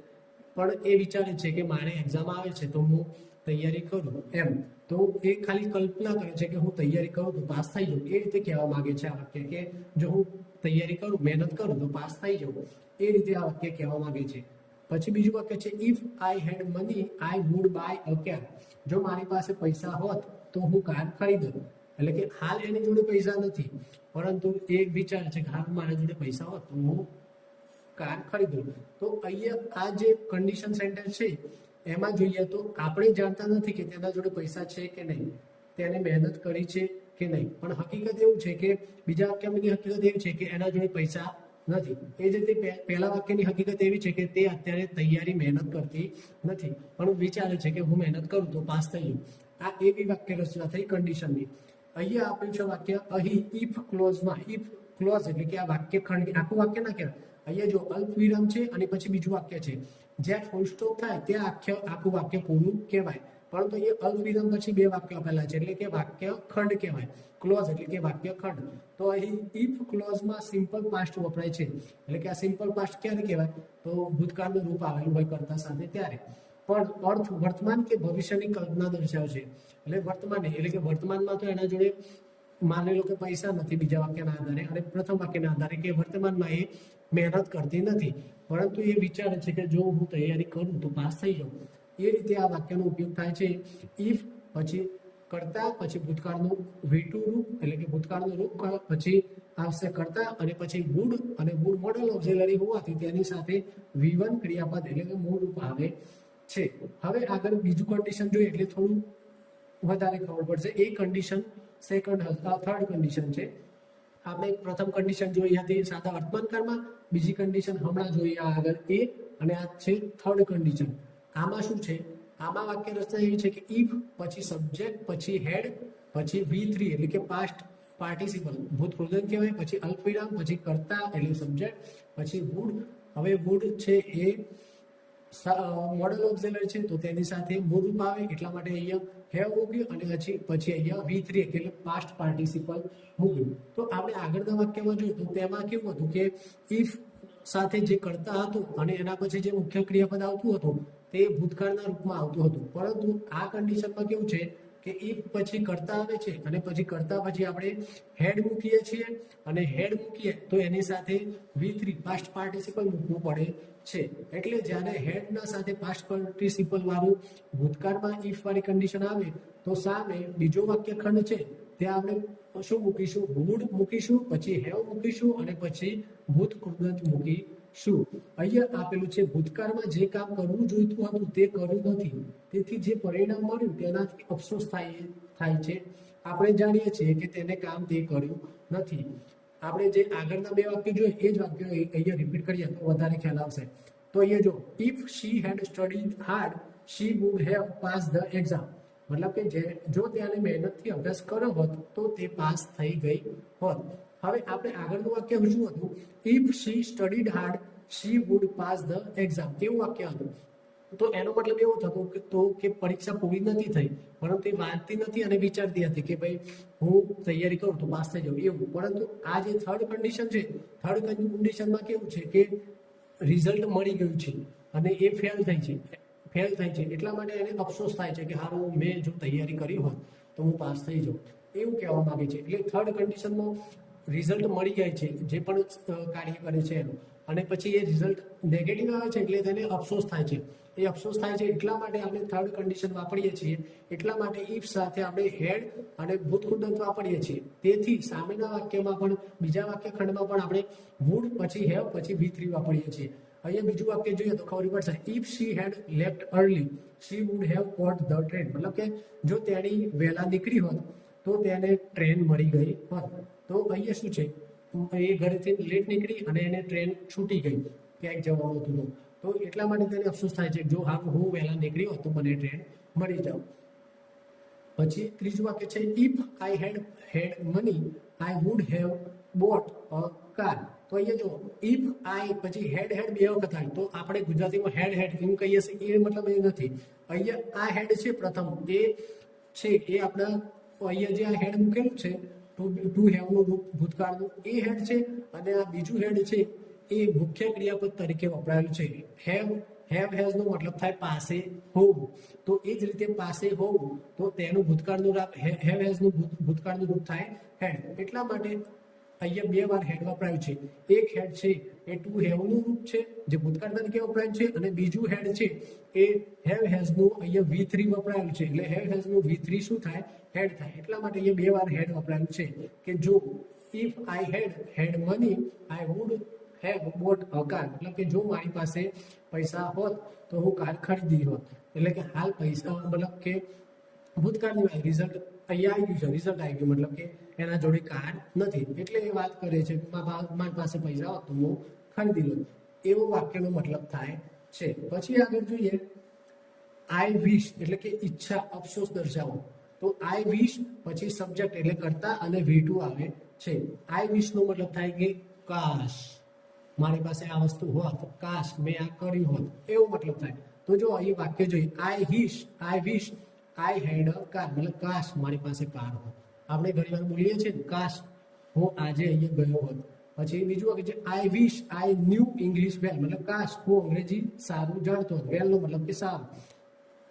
પણ એ વિચારે છે કે મારે એક્ઝામ આવે છે તો હું તૈયારી કરું એમ. તો એ ખાલી કલ્પના કરે છે કે હું તૈયારી કરું તો પાસ થઈ જાઉં. એ રીતે કહેવા માંગે છે આ વાક્ય કે જો હું તૈયારી કરું, મહેનત કરું તો પાસ થઈ જાઉં. એ રીતે આ વાક્ય કહેવા માંગે છે. પછી બીજું વાક્ય છે if I had money I would buy a car. જો મારી પાસે પૈસા હોત તો હું કાર ખરીદત. એટલે કે હાલ એની જોડે પૈસા નથી, પરંતુ એ વિચારે છે કે હાલ મારા જોડે પૈસા હોત તો હું કાર ખરીદું. તો અહીંયા આ જે કન્ડિશન સેન્ટેન્સ છે એમાં જોઈએ તો આપણે જાણતા નથી કે તેના જોડે પૈસા છે કે નહીં, તેને મહેનત કરી છે કે નહીં, પણ હકીકત એવું છે કે બીજા વાક્યની હકીકત એવી છે કે એના જોડે પૈસા નથી. એ જ રીતે પહેલા વાક્યની હકીકત એવી છે કે તે અત્યારે તૈયારી મહેનત કરતી નથી, પણ વિચારે છે કે હું મહેનત કરું તો પાસ થઈ જાઉં. આ એવી વાક્ય રચના થઈ કન્ડિશનની. અહીંયા આપ્યું છે વાક્ય, અહીં ઇફ ક્લોઝમાં, ઇફ ક્લોઝ એટલે કે આ વાક્ય ખંડ, આખું વાક્ય ના કહેવાય. અહીંયા જો અલ્પ વિરામ છે અને પછી બીજું વાક્ય છે, જ્યાં ફૂલ સ્ટોપ થાય ત્યાં આખું વાક્ય પૂરું કહેવાય. પરંતુ અહીંયા અલ્પ વિરામ પછી બે વાક્ય આપેલા છે એટલે કે વાક્ય ખંડ કહેવાય. ક્લોઝ એટલે કે વાક્ય ખંડ. તો અહીં ઇફ ક્લોઝમાં સિમ્પલ પાસ્ટ વપરાય છે, એટલે કે આ સિમ્પલ પાસ્ટ ક્યારે કહેવાય? તો ભૂતકાળનું રૂપ આવેલું હોય કર્તા સાથે ત્યારે. પણ અર્થ વર્તમાન કે ભવિષ્યની કલ્પના દર્શાવશે. એટલે વર્તમાન એટલે કે વર્તમાનમાં તો એના જોડે માની લો કે પૈસા નથી બીજા વાક્યના આધારે, અને પ્રથમ વાક્યના આધારે કે વર્તમાનમાં એ મહેનત કરતી નથી, પરંતુ એ વિચારે છે કે જો હું તૈયારી કરું તો પાસ થઈ જાઉં. એ રીતે આ વાક્યનો ઉપયોગ થાય છે. ઇફ પછી કરતા, પછી ભૂતકાળનું V2 રૂપ એટલે કે ભૂતકાળનું રૂપ, પછી આવશે કરતા, અને પછી વુડ, અને વુડ મોડલ ઓક્ઝિલરી હોવાથી તેની સાથે V1 ક્રિયાપદ એટલે કે મૂળ રૂપ આવે છે. હવે આગળ બીજું કન્ડિશન જોઈએ એટલે થોડું વધારે ખબર પડશે. એ કન્ડિશન થર્ડ કન્ડિશન છે. આપણે પ્રથમ કન્ડિશન જોઈ હતી સાદા વર્તમાનકાળમાં, બીજી કન્ડિશન હમણાં જોઈએ આગળ એ, અને આ છે થર્ડ કન્ડિશન. આમાં શું છે? આમાં વાક્ય રચના એવી છે કે ઇફ પછી સબ્જેક્ટ, પછી હેડ, પછી V3 એટલે કે પાસ્ટ પાર્ટિસિપલ ભૂતકૃદંત કહેવાય, પછી અલ્પવિરામ, પછી કર્તા એટલે સબ્જેક્ટ, પછી વુડ. હવે વુડ છે એ મોડલ ઓક્ઝિલરી છે તો તેની સાથે મૂળરૂપ આવે એટલા માટે અહીંયા હેવ મૂક્યું અને પછી અહીંયા V3 એટલે પાસ્ટ પાર્ટિસિપલ મૂક્યું. તો આપણે આગળના વાક્યમાં જોયું તો તેમાં કેવું હતું કે ઇફ સાથે જે કરતા હતું અને એના પછી જે મુખ્ય ક્રિયાપદ આવતું હતું તે ભૂતકાળના રૂપમાં આવતું હતું, પરંતુ આ કન્ડિશનમાં કેવું છે કે ઇફ પછી કરતા આવે છે અને પછી કરતા પછી આપણે હેડ મૂકીએ છીએ અને હેડ મૂકીએ તો એની સાથે V3 પાસ્ટ પાર્ટિસિપલ મૂકવું પડે છે. એટલે જ્યારે હેડના સાથે પાસ્ટ પાર્ટિસિપલ વાળું ભૂતકાળમાં ઇફ વાળી કન્ડિશન આવે તો સામે બીજો વાક્યખંડ છે ત્યાં આપણે શું મૂકીશું? વુડ મૂકીશું, પછી હેવ મૂકીશું અને પછી ભૂતકૃદંત મૂકીશું. અહીંયા આપેલું છે ભૂતકાળમાં જે કામ કરવું જોઈતું હતું તે કર્યું નથી, તેથી જે પરિણામ મળ્યું તેનાથી અફસોસ થાય છે. આપણે જાણીએ છીએ કે તેને કામ તે કર્યું નથી. આપણે જે આગળના બે વાક્ય જોઈએ એ જ વાક્ય અહીંયા રિપીટ કરીએ તો વધારે ખ્યાલ આવશે. તો અહીંયા જો if she had studied hard she would have pass the exam. મતલબ કે જો તેને મહેનતથી અભ્યાસ કર્યો હોત તો તે પાસ થઈ ગઈ હોત. હવે આપણે આગળનું વાક્ય શું હતું? If she studied hard she would pass the exam, એવું વાક્ય હતું. તો એનો મતલબ એવો થતો કે પરીક્ષા પૂરી નથી થઈ, પરંતુ એ વાંચતી નથી અને વિચારતી હતી કે ભાઈ હું તૈયારી કરું તો પાસ થઈ જાઉં એવું. પરંતુ આ જે થર્ડ કન્ડિશન છે, થર્ડ કન્ડિશનમાં કેવું છે કે રિઝલ્ટ મળી ગયું છે અને એ ફેલ થાય છે એટલા માટે એને અફસોસ થાય છે કે હારું મેં જો તૈયારી કરી હોત તો હું પાસ થઈ જાઉં, એવું કહેવા માંગે છે. એટલે થર્ડ કન્ડિશનમાં રિઝલ્ટ મળી જાય છે જે પણ કાર્ય કરે છે એનું, અને પછી એ રિઝલ્ટ નેગેટિવ આવે છે એટલે તેને અફસોસ થાય છે. એ અફસોસ થાય છે એટલા માટે આપણે થર્ડ કન્ડિશન વાપરીએ છીએ. એટલા માટે ઇફ સાથે આપણે હેડ અને ભૂતકૃદંત વાપરીએ છીએ. તેથી સામેના વાક્યમાં પણ બીજા વાક્યખંડમાં પણ આપણે વુડ પછી હેવ પછી V3 વાપરીએ છીએ. અહીંયા બીજું વાક્ય જોઈએ તો ખબર પડશે if she had left early she would have caught the train. મતલબ કે જો તેણી વહેલા નીકળી હોત તો તેને ટ્રેન મળી ગઈ હોત. તો અહીંયા શું છે, એ ઘરેથી લેટ નીકળી અને એને ટ્રેન છૂટી ગઈ, ક્યાંક જવાનું હતું તો એટલા માટે તેને અફસોસ થાય છે જો હું વહેલા નીકળી હોત તો મને ટ્રેન મળી જાવ. પછી ત્રીજું વાક્ય છે if I had money I would have bought a car. તો અહીંયા જો ઇફ આઈ પછી હેડ બે વખત આવે તો આપણે ગુજરાતીમાં હેડ એમ કહીએ છીએ, એ મતલબ એ નથી. અહીંયા આ હેડ છે પ્રથમ એ છે એ આપણા અહીંયા જે આ હેડ મૂકેલું છે ટુ હેવનું રૂપ ભૂતકાળનું એ હેડ છે, અને આ બીજું હેડ છે એ મુખ્ય ક્રિયાપદ તરીકે વપરાયેલું છે. હેવ હેઝ નો મતલબ થાય પાસે હોવું, તો એ જ રીતે પાસે હોવું તો તેનું ભૂતકાળનું હેવ હેઝ નું ભૂતકાળનું રૂપ થાય હેડ. એટલા માટે અહીંયા બે વાર હેડ વપરાયું છે. એક હેડ છે એ ટુ હેવનું રૂપ છે જે ભૂતકાળ તરીકે વપરાયું છે, અને બીજું હેડ છે એ હેવ હેઝનું અહીંયા V3 વપરાયેલું છે. એટલે હેવ હેઝનું V3 શું થાય? હેડ થાય. એટલા માટે અહીંયા બે વાર હેડ વપરાયેલું છે કે જો if I had money I would have bought a car. મતલબ કે જો મારી પાસે પૈસા હોત તો હું કાર ખરીદી હોત. એટલે કે હાલ પૈસા મતલબ કે ભૂતકાળની રિઝલ્ટ અહીંયા આવી ગયું છે, રિઝલ્ટ આવી ગયું મતલબ કે એના જોડે કાર નથી, એટલે એ વાત કરે છે કે મારી પાસે પૈસા હોત તો હું ખરીદી લઉં, એવો વાક્યનો મતલબ થાય છે. પછી આગળ જોઈએ આઈ વિશ એટલે કે ઈચ્છા, અફસોસ દર્શાવો. તો આઈ વિશ પછી સબ્જેક્ટ એટલે કરતા અને V2 આવે છે. આઈ વિશ નો મતલબ થાય કે કાશ મારી પાસે આ વસ્તુ હોત, કાશ મેં આ કર્યું હોત, એવો મતલબ થાય. તો જો અહીં વાક્ય જોઈએ આઈ વિશ આઈ હેડ અ કાર, મતલબ કાશ મારી પાસે કાર હોત. આપણે ઘણી વાર બોલીએ છીએ કાશ હું આજે અહીંયા ગયો હોત. પછી બીજું વાક્ય છે આઈ વિશ આઈ ન્યૂ ઇંગ્લિશ વેલ, મતલબ કાશ હું અંગ્રેજી સારું જાણતો હોત. વેલ નો મતલબ કે સારું,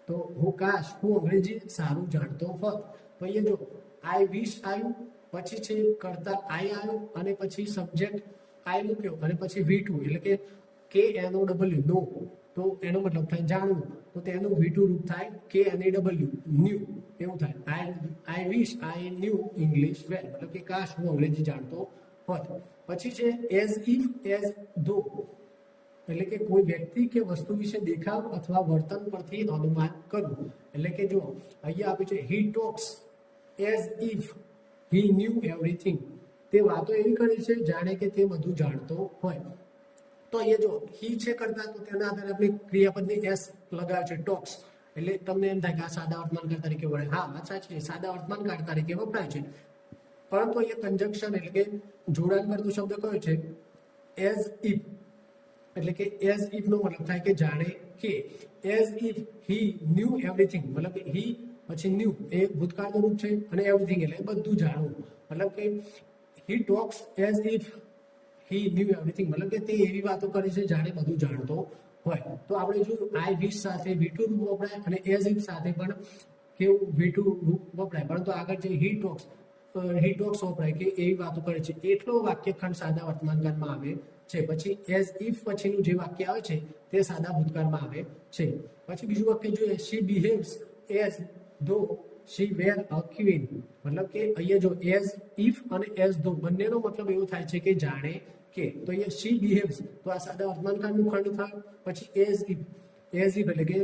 તો કાશ હું અંગ્રેજી સારું જાણતો હોત. તો અહીંયા જો આઈ વિશ આવ્યું, પછી છે કરતા આઈ આવ્યું, અને પછી સબ્જેક્ટ આઈ મૂક્યો, અને પછી V2 એટલે કે KNOW નો, તો એનો મતલબ થાય જાણવું, તો તેનું V2 રૂપ થાય KNAW ન્યૂ, એવું થાય. આઈ વિશ આઈ ન્યૂ ઇંગ્લિશ વેલ, મતલબ કે કાશ હું અંગ્રેજી જાણતો હોત. પછી છે એઝ ઇફ એઝ ધો, એટલે કે કોઈ વ્યક્તિ કે વસ્તુ વિશે દેખાવ અથવા વર્તન પરથી અનુમાન કરવું. એટલે કે જો અહીંયા આપ્યું છે he talks as if he knew everything, તે વાતો એવી કરે છે જાણે કે તે બધું જાણતો હોય. તો અહીંયા જો હી છે કરતા તો તેના આધારે આપણે ક્રિયાપદની એસ લગાવ્યો છે ટોક્સ, એટલે તમને એમ થાય કે આ સાદા વર્તમાનકાળ તરીકે વપરાય. હા વાત સાચી છે, સાદા વર્તમાનકાળ તરીકે વપરાય છે. પરંતુ અહીંયા કન્જંક્શન એટલે કે જોડાણ કરતો શબ્દ કયો છે? As if. એટલે કે એઝ ઇફ નો મતલબ થાય કે જાણે કે. As if he knew everything, મતલબ કે હી પછી ન્યુ એ ભૂતકાળનું રૂપ છે અને એવરીથિંગ એટલે બધું જાણવું. મતલબ કે he talks as if he knew everything, મતલબ કે તે એવી વાતો કરે છે જાણે બધું જાણતો હોય. તો આપણે જોયું આઈ વિશ સાથે V2 રૂપ વપરાય અને એઝ ઇફ સાથે પણ કેવું V2 રૂપ વપરાય, પરંતુ આગળ જે હી ટોક્સ વપરાય કે એવી વાતો કરે છે એટલો વાક્યખંડ સાદા વર્તમાનકાળમાં આવે છે. પછી એઝ ઇફ પછીનું જે વાક્ય આવે છે તે સાદા ભૂતકાળમાં આવે છે. પછી બીજું વાક્ય જોઈએ, શી બિહેવ્સ એઝ ધો શી વેર અ ક્વીન. મતલબ કે અહીંયા જો એઝ ઇફ અને એઝ ધો બંનેનો મતલબ એવો થાય છે કે જાણે કે. તો અહીંયા શી બિહેવ્સ તો આ સાદા વર્તમાનકાળનું ખંડ થાય. પછી એઝ ઇફ એટલે કે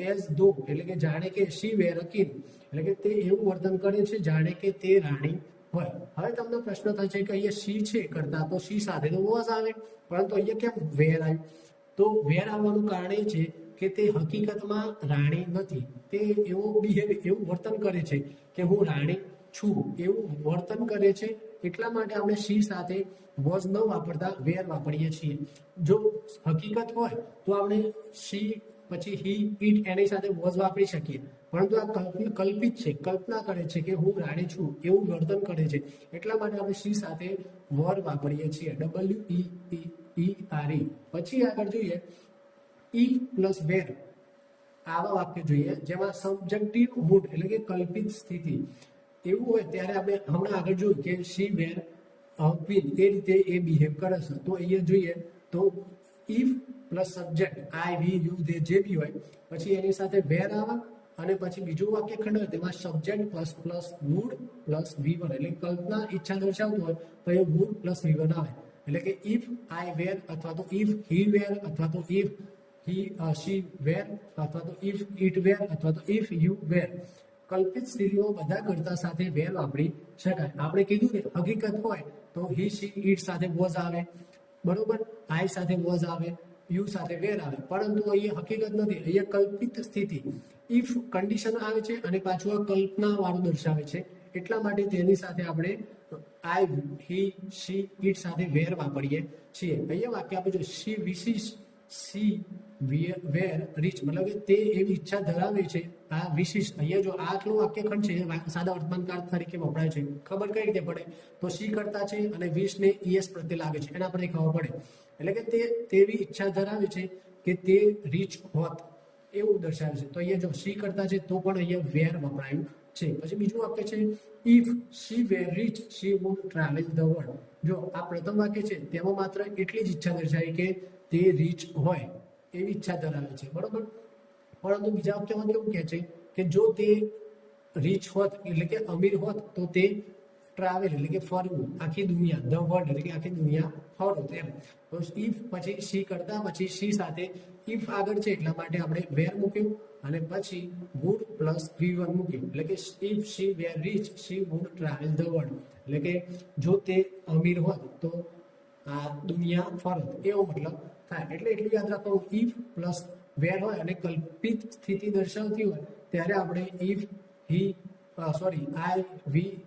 એઝ ધો એટલે કે જાણે કે શી વેર અ ક્વીન એટલે કે તે એવું વર્તન કરે છે જાણે કે તે રાણી હોય. હવે તમને પ્રશ્ન થાય છે કે અહીંયા શી છે કરતા તો શી સાથે તો વોઝ આવે, પરંતુ અહીંયા કેમ વેર આવ્યું? તો વેર આવવાનું કારણ એ છે કે તે હકીકતમાં રાણી નથી. તે એવું વર્તન કરે છે કે હું રાણી છું એવું વર્તન કરે છે. એટલા માટે આપણે શી સાથે વોઝ ન વાપરતા વેર વાપરીએ છીએ. જો હકીકત હોય તો આપણે શી પછી હી ઇટ એની સાથે વોઝ વાપરી શકીએ, પરંતુ આ કલ્પિત છે, કલ્પના કરે છે કે હું રાણી છું એવું વર્તન કરે છે. એટલા માટે આપણે શી સાથે વર વાપરીએ છીએ, WEER. પછી આગળ જોઈએ ઇફ પ્લસ વેર આવા વાક્ય જોઈએ જેમાં સબ્જેક્ટિવ મૂડ એટલે કે કલ્પિત સ્થિતિ એવું હોય ત્યારે આપણે હમણાં આગળ જોયું કે શી વેર ક્વીન એ રીતે એ બિહેવ કરે છે. તો અહીંયા જોઈએ તો if plus subject I we you they જે બી હોય પછી એની સાથે વેર આવે અને પછી બીજું વાક્ય ખંડ હોય તેમાં subject plus wood plus V1 એટલે કલ્પના ઈચ્છા દર્શાવતું હોય તો એ વુડ પ્લસ V1 આવે. એટલે કે ઇફ આઈ વેર અથવા તો ઇફ હી વેર અથવા તો ઇફ શી વેર અથવા તો ઇફ ઇટ વેર અથવા તો ઇફ યુ વેર. કલ્પિત સ્થિતિઓ બધા કરતા સાથે વેર વાપરી શકાય. આપણે કીધું ને હકીકત હોય તો હી શી ઇટ સાથે વોઝ આવે, બરોબર, આઈ સાથે વોઝ આવે, યુ સાથે વેર આવે, પરંતુ અહીંયા હકીકત નથી, અહીંયા કલ્પિત સ્થિતિ ઇફ કન્ડિશન આવે છે અને પાછું આ કલ્પના વાળું દર્શાવે છે. એટલા માટે તેની સાથે આપણે આઈ હી શી ઇટ સાથે વેર વાપરીએ છીએ. અહીંયા વાક્ય આપણે જો શી વિશિસ સી વેર રીચ મતલબ કે તે એવી ઈચ્છા ધરાવે છે. આ વિશિષ અહીંયા જો આટલું વાક્યખંડ છે સાદા વર્તમાનકાળ તરીકે વપરાય છે. ખબર કઈ રીતે પડે? તો સી કરતા છે અને વિશ ને ES પ્રત્યે લાગે છે એના પર ખબર પડે. એટલે કે તે તેવી ઈચ્છા ધરાવે છે કે તે રીચ હોત એવું દર્શાવે છે. તો અહીંયા જો સી કરતા છે તો પણ અહીંયા વેર વપરાયું છે. પછી બીજું વાક્ય છે if she were rich she would travel the world. જો આ પ્રથમ વાક્ય છે તેમાં માત્ર એટલી જ ઈચ્છા દર્શાવી કે તે રીચ હોય એવી ઈચ્છા ધરાવે છે, બરોબર. પરંતુ બીજા વાક્યમાં કેવું કહે છે કે જો તે રીચ હોત એટલે કે અમીર હોત તો તે ટ્રાવેલ એટલે કે ફરવું આખી દુનિયા, ધ વર્લ્ડ એટલે કે આખી દુનિયા ફરો એમ. તો ઇફ પછી સી કરતા પછી સી સાથે ઇફ આગળ છે એટલા માટે આપણે વેર મૂક્યું અને પછી વુડ પ્લસ V1 મૂક્યું. એટલે કે if she were rich she would travel the world એટલે કે જો તે અમીર હોત તો આ દુનિયા ફરત એવો મતલબ થાય. એટલે એટલું યાદ રાખવાનું ઇફ પ્લસ વેર હોય અને કલ્પિત સ્થિતિ દર્શાવતી હોય ત્યારે આપણે if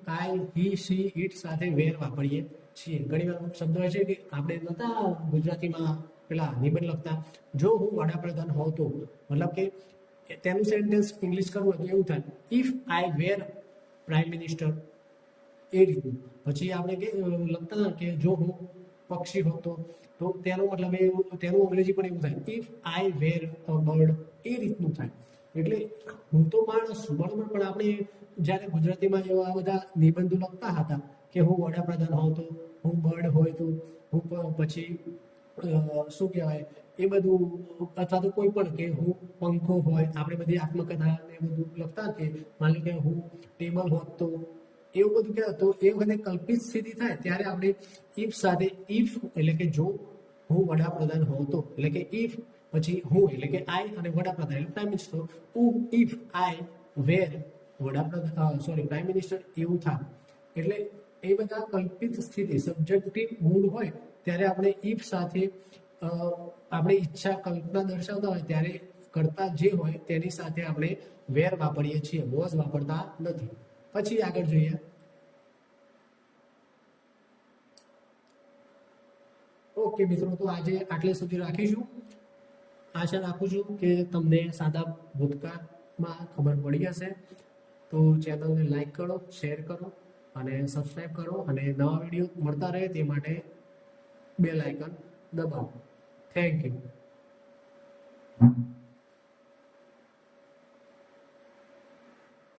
I he she it સાથે વેર વાપરીએ છીએ. ઘણી વાર શબ્દ હોય છે કે આપણે નતા ગુજરાતીમાં પેલા નિબંધ લખતા જો હું વડાપ્રધાન હોઉં તો, મતલબ કે તેનું સેન્ટેન્સ ઇંગ્લિશ કરવું હોય તો એવું થાય if I were prime minister એ રીતનું. પછી આપણે લખતા કે જો હું પક્ષી હોતો તો તેનો મતલબ એવું, તેનું અંગ્રેજી પણ એવું થાય if I wear a bird એ રીતનું થાય. એટલે હું તો માણસ છું, બરોબર, પણ આપણે જ્યારે ગુજરાતીમાં એવા બધા નિબંધો લખતા હતા કે હું વડાપ્રધાન હોઉં તો, હું બર્ડ હોય તો, હું પછી શું કહેવાય એ બધું, અથવા તો કોઈ પણ કે હું પંખો હોય, આપણે બધી આત્મકથા ને બધું લખતા કે માની લો કે હું ટેબલ હોત તો એવું બધું કહેવાય. તો એ વખતે કલ્પિત સ્થિતિ થાય ત્યારે આપણે ઇફ સાથે ઇફ એટલે કે જો હું વડાપ્રધાન હોઉં તો એટલે કે ઇફ પછી હું એટલે કે આઈ અને વડાપ્રધાન એટલે prime minister. If I were prime minister એવું થાય. એટલે એ બધા કલ્પિત સ્થિતિ સબ્જેક્ટિવ મૂડ હોય ત્યારે આપણે ઇફ સાથે આપણે ઈચ્છા કલ્પના દર્શાવતા હોય ત્યારે કરતા જે હોય તેની સાથે આપણે વેર વાપરીએ છીએ, વોઝ વાપરતા નથી. પછી આગળ જોઈએ ઓકે મિત્રો, તો આજે આટલે સુધી રાખીશું. આશા રાખું છું કે તમને સાદા ભૂતકાળમાં ખબર પડી હશે. તો ચેનલને લાઈક કરો, શેર કરો અને સબસ્ક્રાઈબ કરો, અને નવા વિડીયો મળતા રહે તે માટે બેલ આઇકન દબાવો. Thank you.